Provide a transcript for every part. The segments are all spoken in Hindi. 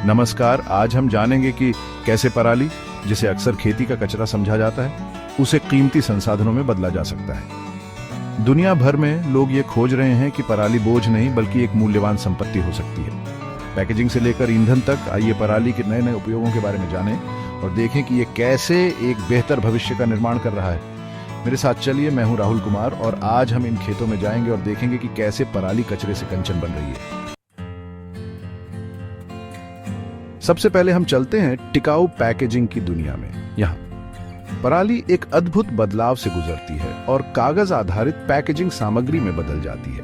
नमस्कार। आज हम जानेंगे कि कैसे पराली, जिसे अक्सर खेती का कचरा समझा जाता है, उसे कीमती संसाधनों में बदला जा सकता है। दुनिया भर में लोग ये खोज रहे हैं कि पराली बोझ नहीं बल्कि एक मूल्यवान संपत्ति हो सकती है। पैकेजिंग से लेकर ईंधन तक, आइए पराली के नए नए उपयोगों के बारे में जानें और देखें कि ये कैसे एक बेहतर भविष्य का निर्माण कर रहा है। मेरे साथ चलिए, मैं हूं राहुल कुमार और आज हम इन खेतों में जाएंगे और देखेंगे कि कैसे पराली कचरे से कंचन बन रही है। सबसे पहले हम चलते हैं टिकाऊ पैकेजिंग की दुनिया में। यहाँ पराली एक अद्भुत बदलाव से गुजरती है और कागज आधारित पैकेजिंग सामग्री में बदल जाती है।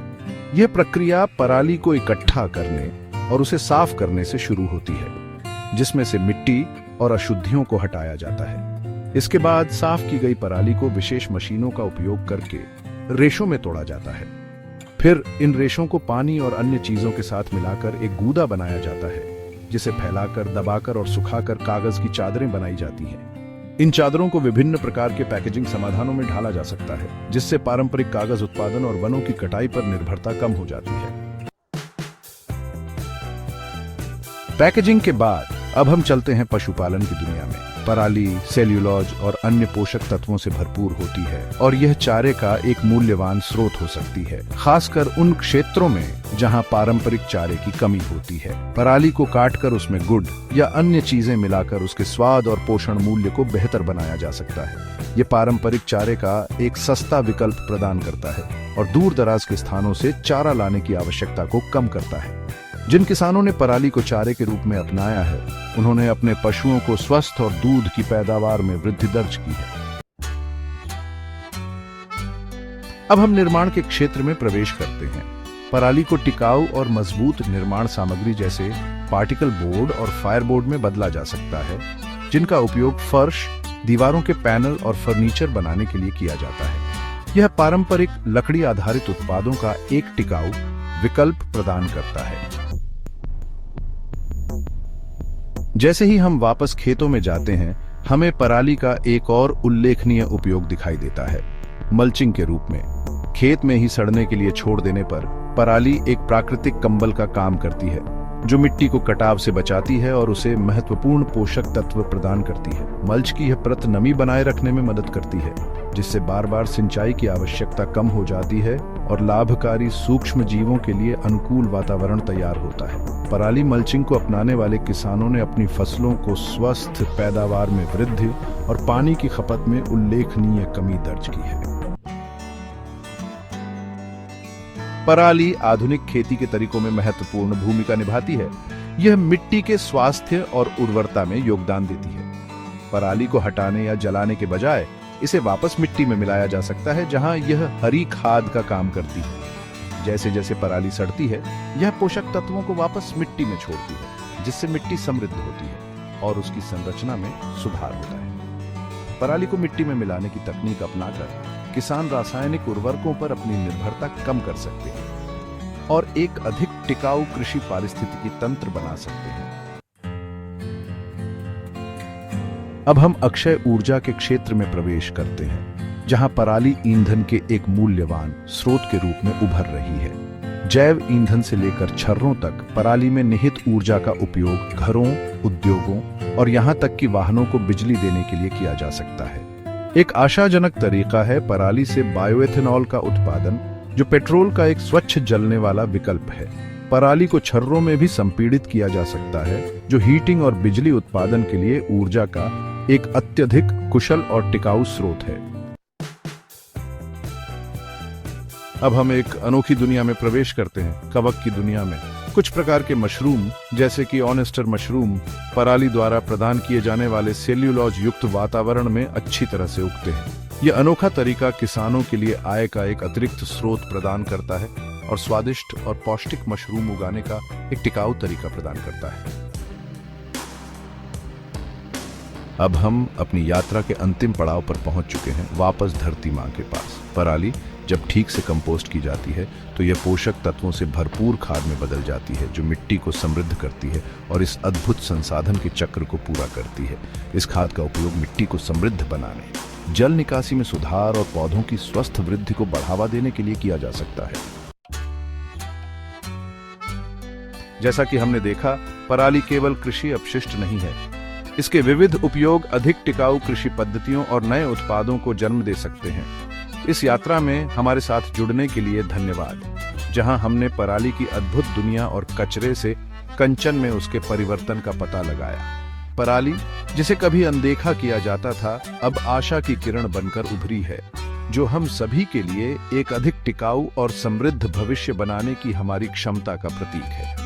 यह प्रक्रिया पराली को इकट्ठा करने और उसे साफ करने से शुरू होती है, जिसमें से मिट्टी और अशुद्धियों को हटाया जाता है। इसके बाद साफ की गई पराली को विशेष मशीनों का उपयोग करके रेशों में तोड़ा जाता है। फिर इन रेशों को पानी और अन्य चीजों के साथ मिलाकर एक गूदा बनाया जाता है, जिसे फैलाकर, दबाकर और सुखाकर कागज की चादरें बनाई जाती हैं। इन चादरों को विभिन्न प्रकार के पैकेजिंग समाधानों में ढाला जा सकता है, जिससे पारंपरिक कागज उत्पादन और वनों की कटाई पर निर्भरता कम हो जाती है। पैकेजिंग के बाद अब हम चलते हैं पशुपालन की दुनिया में। पराली सेल्यूलोज और अन्य पोषक तत्वों से भरपूर होती है और यह चारे का एक मूल्यवान स्रोत हो सकती है, खासकर उन क्षेत्रों में जहां पारंपरिक चारे की कमी होती है। पराली को काटकर उसमें गुड़ या अन्य चीजें मिलाकर उसके स्वाद और पोषण मूल्य को बेहतर बनाया जा सकता है। ये पारंपरिक चारे का एक सस्ता विकल्प प्रदान करता है और दूर दराज के स्थानों से चारा लाने की आवश्यकता को कम करता है। जिन किसानों ने पराली को चारे के रूप में अपनाया है, उन्होंने अपने पशुओं को स्वस्थ और दूध की पैदावार में वृद्धि दर्ज की है। अब हम निर्माण के क्षेत्र में प्रवेश करते हैं। पराली को टिकाऊ और मजबूत निर्माण सामग्री जैसे पार्टिकल बोर्ड और फायर बोर्ड में बदला जा सकता है, जिनका उपयोग फर्श, दीवारों के पैनल और फर्नीचर बनाने के लिए किया जाता है। यह पारंपरिक लकड़ी आधारित उत्पादों का एक टिकाऊ विकल्प प्रदान करता है। जैसे ही हम वापस खेतों में जाते हैं, हमें पराली का एक और उल्लेखनीय उपयोग दिखाई देता है, मल्चिंग के रूप में। खेत में ही सड़ने के लिए छोड़ देने पर पराली एक प्राकृतिक कंबल का काम करती है, जो मिट्टी को कटाव से बचाती है और उसे महत्वपूर्ण पोषक तत्व प्रदान करती है। मल्च की यह परत नमी बनाए रखने में मदद करती है, जिससे बार बार सिंचाई की आवश्यकता कम हो जाती है और लाभकारी सूक्ष्म जीवों के लिए अनुकूल वातावरण तैयार होता है। पराली मल्चिंग को अपनाने वाले किसानों ने अपनी फसलों को स्वस्थ पैदावार में वृद्धि और पानी की खपत में उल्लेखनीय कमी दर्ज की है। पराली आधुनिक खेती के तरीकों में महत्वपूर्ण भूमिका निभाती है। यह मिट्टी के स्वास्थ्य और उर्वरता में योगदान देती है। पराली को हटाने या जलाने के बजाय इसे वापस मिट्टी में मिलाया जा सकता है, जहां यह हरी खाद का काम करती है। जैसे जैसे पराली सड़ती है, यह पोषक तत्वों को वापस मिट्टी में छोड़ती है, जिससे मिट्टी समृद्ध होती है और उसकी संरचना में सुधार होता है। पराली को मिट्टी में मिलाने की तकनीक अपनाकर किसान रासायनिक उर्वरकों पर अपनी निर्भरता कम कर सकते हैं और एक अधिक टिकाऊ कृषि पारिस्थितिकी तंत्र बना सकते हैं। अब हम अक्षय ऊर्जा के क्षेत्र में प्रवेश करते हैं, जहां पराली ईंधन के एक मूल्यवान स्रोत के रूप में उभर रही है। जैव ईंधन से लेकर छर्रों तक पराली में निहित ऊर्जा का उपयोग घरों, उद्योगों और यहां तक कि वाहनों को बिजली देने के लिए किया जा सकता है। एक आशाजनक तरीका है पराली से बायोएथेनॉल का उत्पादन, जो पेट्रोल का एक स्वच्छ जलने वाला विकल्प है। पराली को छर्रों में भी संपीड़ित किया जा सकता है, जो हीटिंग और बिजली उत्पादन के लिए ऊर्जा का एक अत्यधिक कुशल और टिकाऊ स्रोत है। अब हम एक अनोखी दुनिया में प्रवेश करते हैं, कवक की दुनिया में। कुछ प्रकार के मशरूम, जैसे कि ऑनेस्टर मशरूम, पराली द्वारा प्रदान किए जाने वाले सेल्यूलोज युक्त वातावरण में अच्छी तरह से उगते हैं। यह अनोखा तरीका किसानों के लिए आय का एक अतिरिक्त स्रोत प्रदान करता है और स्वादिष्ट और पौष्टिक मशरूम उगाने का एक टिकाऊ तरीका प्रदान करता है। अब हम अपनी यात्रा के अंतिम पड़ाव पर पहुंच चुके हैं, वापस धरती मां के पास। पराली जब ठीक से कंपोस्ट की जाती है तो यह पोषक तत्वों से भरपूर खाद में बदल जाती है, जो मिट्टी को समृद्ध करती है और इस अद्भुत संसाधन के चक्र को पूरा करती है। इस खाद का उपयोग मिट्टी को समृद्ध बनाने, जल निकासी में सुधार और पौधों की स्वस्थ वृद्धि को बढ़ावा देने के लिए किया जा सकता है। जैसा कि हमने देखा, पराली केवल कृषि अपशिष्ट नहीं है, इसके विविध उपयोग अधिक टिकाऊ कृषि पद्धतियों और नए उत्पादों को जन्म दे सकते हैं। इस यात्रा में हमारे साथ जुड़ने के लिए धन्यवाद, जहां हमने पराली की अद्भुत दुनिया और कचरे से कंचन में उसके परिवर्तन का पता लगाया। पराली, जिसे कभी अनदेखा किया जाता था, अब आशा की किरण बनकर उभरी है, जो हम सभी के लिए एक अधिक टिकाऊ और समृद्ध भविष्य बनाने की हमारी क्षमता का प्रतीक है।